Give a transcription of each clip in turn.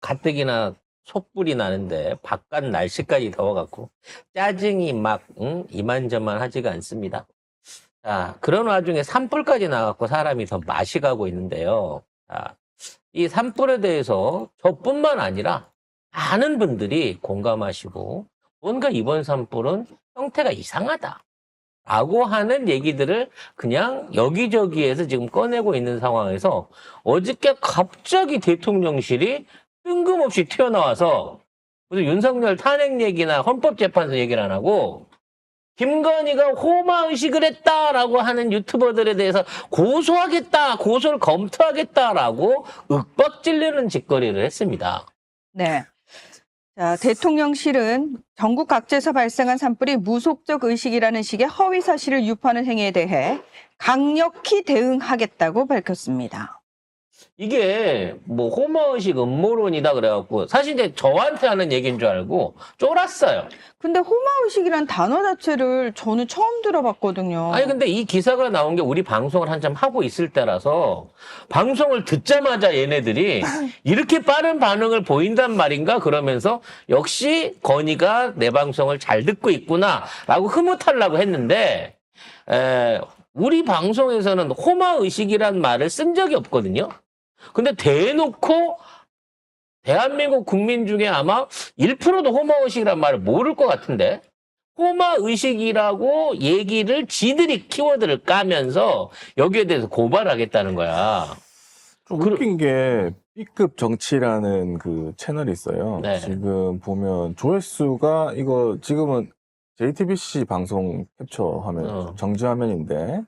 가뜩이나 솥불이 나는데 바깥 날씨까지 더워갖고 짜증이 막 이만저만 하지가 않습니다. 자, 그런 와중에 산불까지 나갖고 사람이 더 맛이 가고 있는데요. 자, 이 산불에 대해서 저뿐만 아니라 많은 분들이 공감하시고 뭔가 이번 산불은 형태가 이상하다 라고 하는 얘기들을 그냥 여기저기에서 지금 꺼내고 있는 상황에서 어저께 갑자기 대통령실이 뜬금없이 튀어나와서 무슨 윤석열 탄핵 얘기나 헌법재판소 얘기를 안 하고 김건희가 호마의식을 했다라고 하는 유튜버들에 대해서 고소하겠다, 고소를 검토하겠다라고 윽박질르는 짓거리를 했습니다. 네. 자, 대통령실은 전국 각지에서 발생한 산불이 무속적 의식이라는 식의 허위 사실을 유포하는 행위에 대해 강력히 대응하겠다고 밝혔습니다. 이게 뭐 호마의식 음모론이다 그래갖고 사실 이제 저한테 하는 얘기인 줄 알고 쫄았어요. 근데 호마의식이란 단어 자체를 저는 처음 들어봤거든요. 아니 근데 이 기사가 나온 게 우리 방송을 한참 하고 있을 때라서 방송을 듣자마자 얘네들이 이렇게 빠른 반응을 보인단 말인가 그러면서 역시 건희가 내 방송을 잘 듣고 있구나라고 흐뭇하려고 했는데 우리 방송에서는 호마의식이란 말을 쓴 적이 없거든요. 근데 대놓고 대한민국 국민 중에 아마 1%도 호마의식이란 말을 모를 것 같은데 호마의식이라고 얘기를 지들이 키워드를 까면서 여기에 대해서 고발하겠다는 거야. 좀 웃긴 게 B급 정치라는 그 채널이 있어요. 네. 지금 보면 조회수가 이거 지금은 JTBC 방송 캡처 화면, 정지 화면인데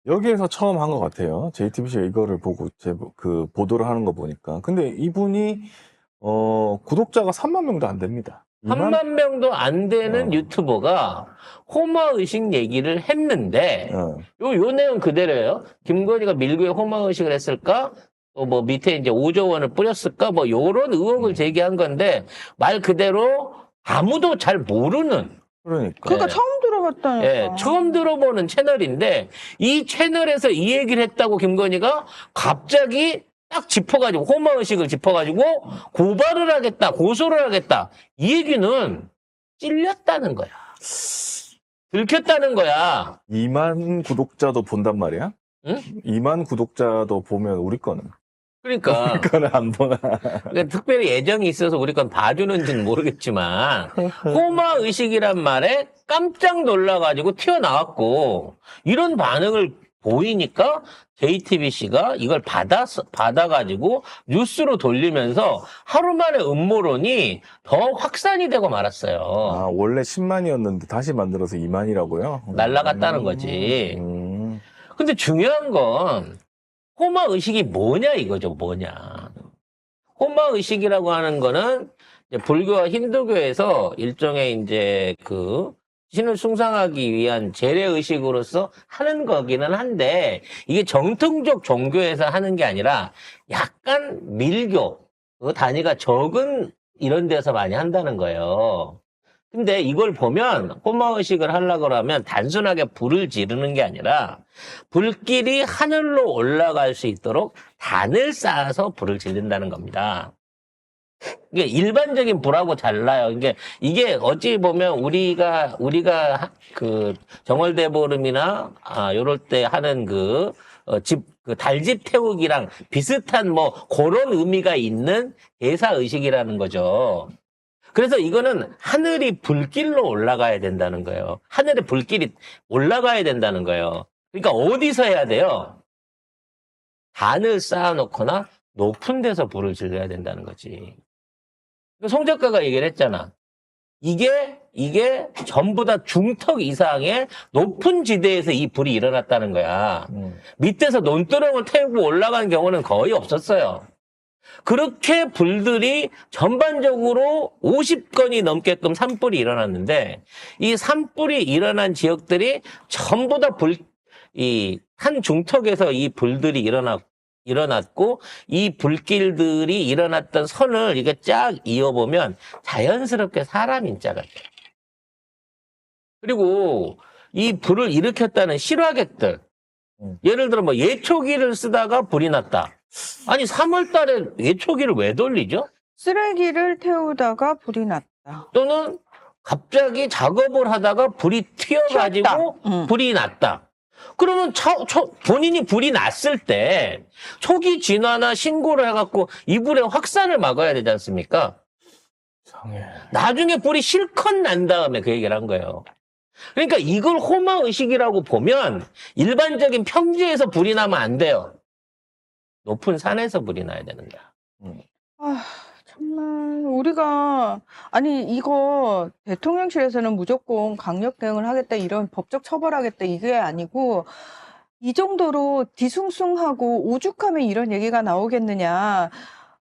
여기에서 처음 한 것 같아요. JTBC가 이거를 보고 그 보도를 하는 거 보니까. 근데 이분이 구독자가 3만 명도 안 됩니다. 3만 명도 안 되는 유튜버가 호마의식 얘기를 했는데 요 내용 그대로예요. 김건희가 밀고에 호마의식을 했을까? 뭐 밑에 이제 5조 원을 뿌렸을까? 뭐 요런 의혹을 제기한 건데 말 그대로 아무도 잘 모르는 그러니까 그러니까 처음 들어봤다니까. 예, 처음 들어보는 채널인데 이 채널에서 이 얘기를 했다고 김건희가 갑자기 딱 짚어가지고 호마의식을 짚어가지고 고발을 하겠다, 고소를 하겠다. 이 얘기는 찔렸다는 거야. 들켰다는 거야. 2만 구독자도 본단 말이야? 응? 2만 구독자도 보면 우리 거는. 그러니까 우리 거는 안 보나. 그러니까 특별히 애정이 있어서 우리 건 봐주는지는 모르겠지만 호마의식이란 말에 깜짝 놀라가지고 튀어나왔고 이런 반응을 보이니까 JTBC가 이걸 받아가지고 뉴스로 돌리면서 하루 만에 음모론이 더 확산이 되고 말았어요. 아, 원래 10만이었는데 다시 만들어서 2만이라고요? 날라갔다는 거지. 근데 중요한 건 호마의식이 뭐냐 이거죠, 뭐냐. 호마의식이라고 하는 거는 이제 불교와 힌두교에서 일종의 이제 그 신을 숭상하기 위한 재래의식으로서 하는 거기는 한데 이게 정통적 종교에서 하는 게 아니라 약간 밀교, 그 단위가 적은 이런 데서 많이 한다는 거예요. 근데 이걸 보면 호마의식을 하려고 하면 단순하게 불을 지르는 게 아니라 불길이 하늘로 올라갈 수 있도록 단을 쌓아서 불을 지른다는 겁니다. 이게 일반적인 불하고 달라요. 이게 어찌 보면 우리가 그 정월대보름이나 요럴 때 하는 그 달집 태우기랑 비슷한 뭐 그런 의미가 있는 대사의식이라는 거죠. 그래서 이거는 하늘이 불길로 올라가야 된다는 거예요. 하늘에 불길이 올라가야 된다는 거예요. 그러니까 어디서 해야 돼요? 단을 쌓아놓거나 높은 데서 불을 질러야 된다는 거지. 송 작가가 얘기를 했잖아. 이게 전부 다 중턱 이상의 높은 지대에서 이 불이 일어났다는 거야. 밑에서 논두렁을 태우고 올라가는 경우는 거의 없었어요. 그렇게 불들이 전반적으로 50건이 넘게끔 산불이 일어났는데 이 산불이 일어난 지역들이 전부 다 한 중턱에서 이 불들이 일어났고 이 불길들이 일어났던 선을 이게 쫙 이어보면 자연스럽게 사람 인자가 돼요. 그리고 이 불을 일으켰다는 실화객들, 예를 들어 뭐 예초기를 쓰다가 불이 났다. 아니 3월 달에 예초기를 왜 돌리죠? 쓰레기를 태우다가 불이 났다. 또는 갑자기 작업을 하다가 불이 튀어가지고 튀었다. 불이 났다. 그러면 본인이 불이 났을 때 초기 진화나 신고를 해갖고 이 불의 확산을 막아야 되지 않습니까? 이상해. 나중에 불이 실컷 난 다음에 그 얘기를 한 거예요. 그러니까 이걸 호마의식이라고 보면 일반적인 평지에서 불이 나면 안 돼요. 높은 산에서 불이 나야 된다. 아, 정말 우리가 아니 이거 대통령실에서는 무조건 강력 대응을 하겠다 이런 법적 처벌하겠다 이게 아니고 이 정도로 뒤숭숭하고 오죽하면 이런 얘기가 나오겠느냐.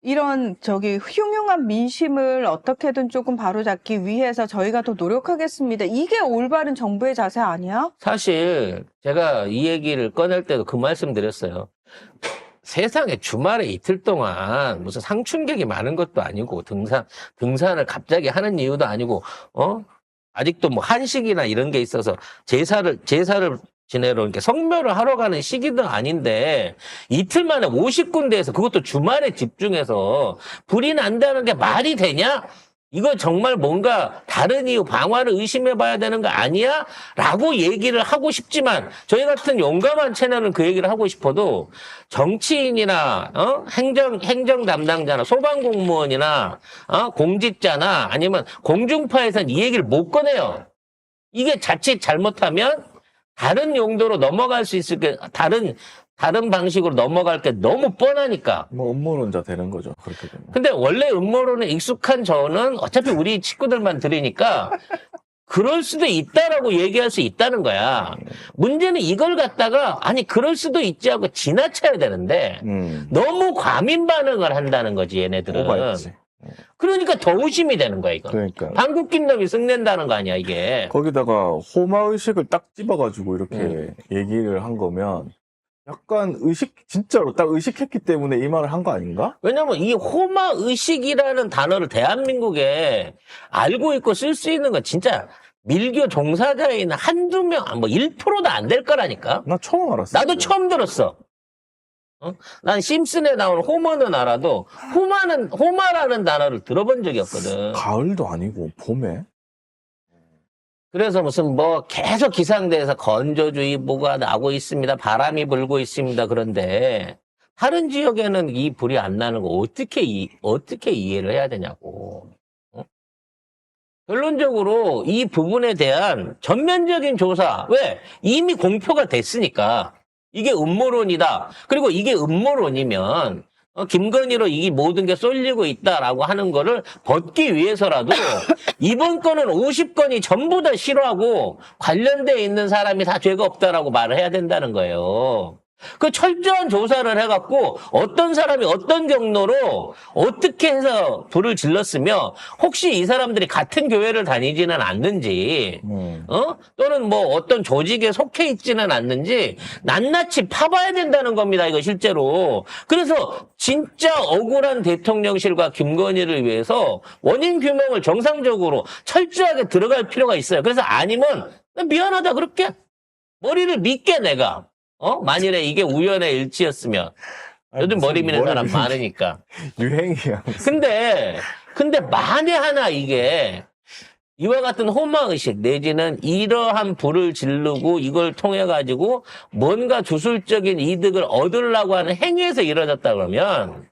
이런 흉흉한 민심을 어떻게든 조금 바로잡기 위해서 저희가 더 노력하겠습니다. 이게 올바른 정부의 자세 아니야? 사실 제가 이 얘기를 꺼낼 때도 그 말씀 드렸어요. 세상에 주말에 이틀 동안 무슨 상춘객이 많은 것도 아니고 등산을 갑자기 하는 이유도 아니고 아직도 뭐 한식이나 이런 게 있어서 제사를 지내러 이렇게 성묘를 하러 가는 시기도 아닌데 이틀 만에 50군데에서 그것도 주말에 집중해서 불이 난다는 게 말이 되냐? 이거 정말 뭔가 다른 이유, 방화를 의심해 봐야 되는 거 아니야? 라고 얘기를 하고 싶지만 저희 같은 용감한 채널은 그 얘기를 하고 싶어도 정치인이나 행정 담당자나 소방공무원이나 공직자나 아니면 공중파에서는 이 얘기를 못 꺼내요. 이게 자칫 잘못하면 다른 용도로 넘어갈 수 있을 게 다른 방식으로 넘어갈 게 너무 뻔하니까. 뭐 음모론자 되는 거죠. 그렇게 되면. 근데 원래 음모론에 익숙한 저는 어차피 우리 친구들만 들으니까 그럴 수도 있다라고 얘기할 수 있다는 거야. 문제는 이걸 갖다가 아니 그럴 수도 있지 하고 지나쳐야 되는데 너무 과민 반응을 한다는 거지 얘네들은. 오바했지. 그러니까 더 의심이 되는 거야 이거. 그러니까. 방귀 낀 놈이 쓱낸다는 거 아니야 이게. 거기다가 호마의식을 딱 집어가지고 이렇게 얘기를 한 거면 약간 진짜로 딱 의식했기 때문에 이 말을 한 거 아닌가? 왜냐면 이 호마의식이라는 단어를 대한민국에 알고 있고 쓸 수 있는 건 진짜 밀교 종사자에 있는 한두 명, 뭐 1%도 안 될 거라니까. 나 처음 알았어. 나도 처음 들었어. 난 심슨에 나오는 호머는 알아도 호마라는 단어를 들어본 적이 없거든. 가을도 아니고 봄에? 그래서 무슨 뭐 계속 기상대에서 건조주의보가 나고 있습니다. 바람이 불고 있습니다. 그런데 다른 지역에는 이 불이 안 나는 거 어떻게 이해를 해야 되냐고. 결론적으로 이 부분에 대한 전면적인 조사. 왜? 이미 공표가 됐으니까. 이게 음모론이다. 그리고 이게 음모론이면 김건희로 이 모든 게 쏠리고 있다라고 하는 거를 벗기 위해서라도 이번 건은 50건이 전부 다 싫어하고 관련돼 있는 사람이 다 죄가 없다라고 말을 해야 된다는 거예요. 그 철저한 조사를 해갖고 어떤 사람이 어떤 경로로 어떻게 해서 불을 질렀으며 혹시 이 사람들이 같은 교회를 다니지는 않는지 또는 뭐 어떤 조직에 속해 있지는 않는지 낱낱이 파봐야 된다는 겁니다. 이거 실제로. 그래서 진짜 억울한 대통령실과 김건희를 위해서 원인 규명을 정상적으로 철저하게 들어갈 필요가 있어요. 그래서 아니면 미안하다 그렇게 머리를 믿게 내가. 만일에 이게 우연의 일치였으면. 요즘 머리 미는 사람 많으니까. 유행이야. 근데 만에 하나 이게 이와 같은 호마의식 내지는 이러한 불을 지르고 이걸 통해 가지고 뭔가 주술적인 이득을 얻으려고 하는 행위에서 이루어졌다 그러면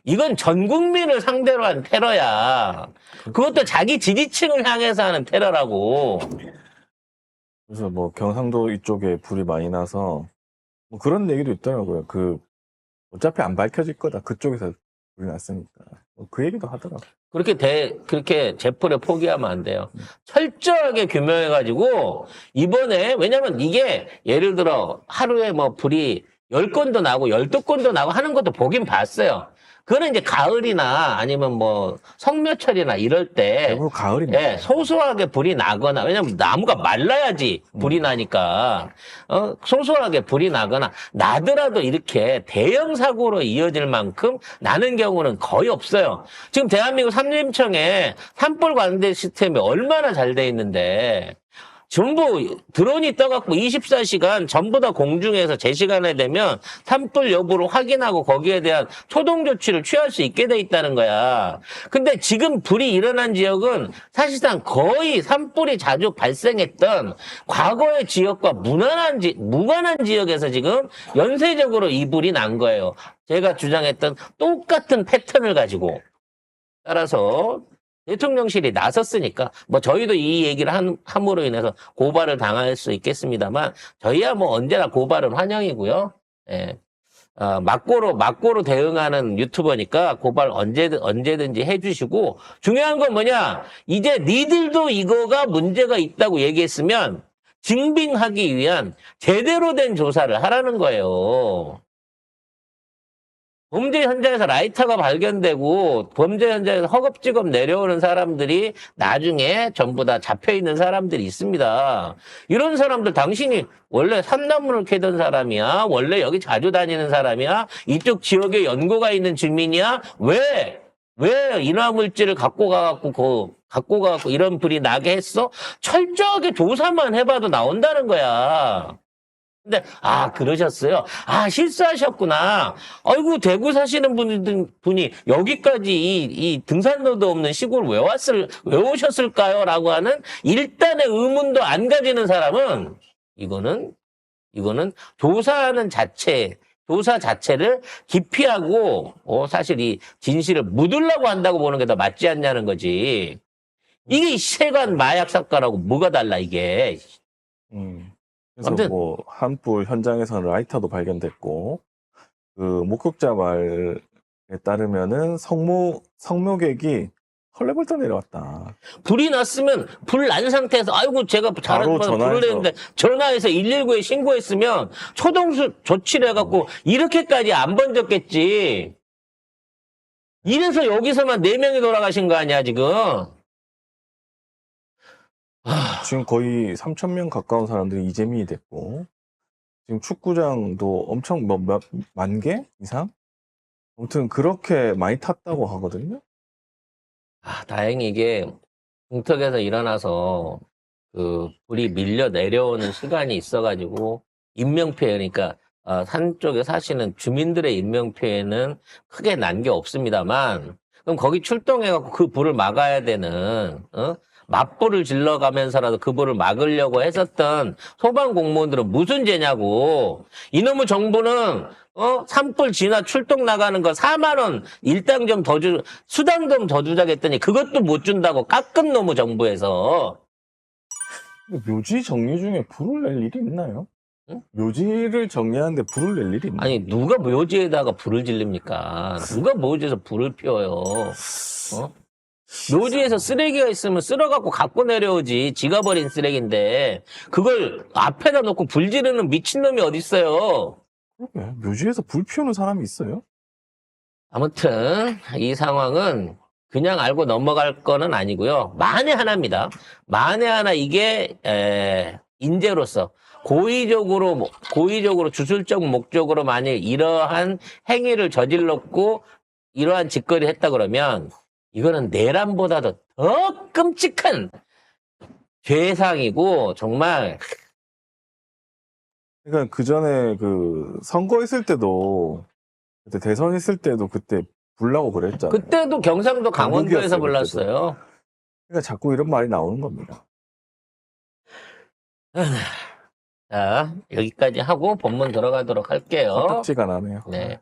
이건 전 국민을 상대로 한 테러야. 그것도 자기 지지층을 향해서 하는 테러라고. 그래서 뭐 경상도 이쪽에 불이 많이 나서 뭐 그런 얘기도 있더라고요. 어차피 안 밝혀질 거다. 그쪽에서 불이 났으니까. 그 얘기도 하더라고요. 그렇게 제풀에 포기하면 안 돼요. 철저하게 규명해가지고, 이번에, 왜냐면 이게, 예를 들어, 하루에 뭐 불이 10건도 나고 12건도 나고 하는 것도 보긴 봤어요. 그거는 이제 가을이나 아니면 뭐 성묘철이나 이럴 때 대부분 가을입니다. 예, 소소하게 불이 나거나 왜냐면 나무가 말라야지 불이 나니까 소소하게 불이 나거나 나더라도 이렇게 대형 사고로 이어질 만큼 나는 경우는 거의 없어요. 지금 대한민국 산림청에 산불 관대 시스템이 얼마나 잘 돼 있는데 전부 드론이 떠갖고 24시간 전부 다 공중에서 제 시간에 되면 산불 여부를 확인하고 거기에 대한 초동 조치를 취할 수 있게 돼 있다는 거야. 근데 지금 불이 일어난 지역은 사실상 거의 산불이 자주 발생했던 과거의 지역과 무관한 지역에서 지금 연쇄적으로 이 불이 난 거예요. 제가 주장했던 똑같은 패턴을 가지고. 따라서 대통령실이 나섰으니까 뭐 저희도 이 얘기를 함으로 인해서 고발을 당할 수 있겠습니다만 저희야 뭐 언제나 고발은 환영이고요. 예. 막고로 대응하는 유튜버니까 고발 언제든지 해주시고 중요한 건 뭐냐? 이제 니들도 이거가 문제가 있다고 얘기했으면 증빙하기 위한 제대로 된 조사를 하라는 거예요. 범죄 현장에서 라이터가 발견되고 범죄 현장에서 허겁지겁 내려오는 사람들이 나중에 전부 다 잡혀있는 사람들이 있습니다. 이런 사람들 당신이 원래 삼나무를 캐던 사람이야? 원래 여기 자주 다니는 사람이야? 이쪽 지역에 연고가 있는 주민이야? 왜 인화물질을 갖고 가갖고 이런 불이 나게 했어? 철저하게 조사만 해봐도 나온다는 거야. 근데 그러셨어요. 실수하셨구나. 아이고 대구 사시는 분이 여기까지 이 등산로도 없는 시골 왜 오셨을까요? 라고 하는 일단의 의문도 안 가지는 사람은 이거는 조사 자체를 기피하고 사실 이 진실을 묻으려고 한다고 보는 게 더 맞지 않냐는 거지. 이게 세관 마약 사건하고 뭐가 달라 이게. 그래서 아무튼 뭐 한불 현장에서는 라이터도 발견됐고 그 목격자 말에 따르면은 성묘객이 헐레벌떡 내려왔다. 불이 났으면 불 난 상태에서 아이고 제가 바로 잘못해서 불을 냈는데 전화해서 119에 신고했으면 초동수 조치를 해갖고 이렇게까지 안 번졌겠지. 이래서 여기서만 4명이 돌아가신 거 아니야 지금. 지금 거의 3,000명 가까운 사람들이 이재민이 됐고 지금 축구장도 엄청 만 개 이상? 아무튼 그렇게 많이 탔다고 하거든요. 다행히 이게 공터에서 일어나서 그 불이 밀려 내려오는 시간이 있어가지고 인명피해 그러니까 산 쪽에 사시는 주민들의 인명피해는 크게 난 게 없습니다만 그럼 거기 출동해갖고 그 불을 막아야 되는 맞불을 질러가면서라도 그 불을 막으려고 했었던 소방 공무원들은 무슨 죄냐고. 이놈의 정부는 산불 진화 출동 나가는 거 4만 원 일당 좀 더 수당 좀 더 주자고 했더니 그것도 못 준다고 깎은 놈의 정부에서. 묘지 정리 중에 불을 낼 일이 있나요? 응? 묘지를 정리하는데 불을 낼 일이 있나요? 아니 누가 묘지에다가 불을 질립니까? 누가 묘지에서 불을 피워요? 묘지에서 쓰레기가 있으면 쓸어갖고 갖고 내려오지. 지가 버린 쓰레기인데 그걸 앞에다 놓고 불 지르는 미친놈이 어딨어요. 그러게, 묘지에서 불 피우는 사람이 있어요? 아무튼 이 상황은 그냥 알고 넘어갈 거는 아니고요. 만에 하나입니다. 만에 하나 이게 인재로서 고의적으로 주술적 목적으로 만일 이러한 행위를 저질렀고 이러한 짓거리를 했다 그러면 이거는 내란보다도 더 끔찍한 죄상이고 정말. 그러니까 그 전에 그 선거했을 때도 그때 대선했을 때도 그때 불나고 그랬잖아요. 그때도 경상도 강원도에서 불났어요. 그러니까 자꾸 이런 말이 나오는 겁니다. 자, 여기까지 하고 본문 들어가도록 할게요. 선택지가 나네요. 네.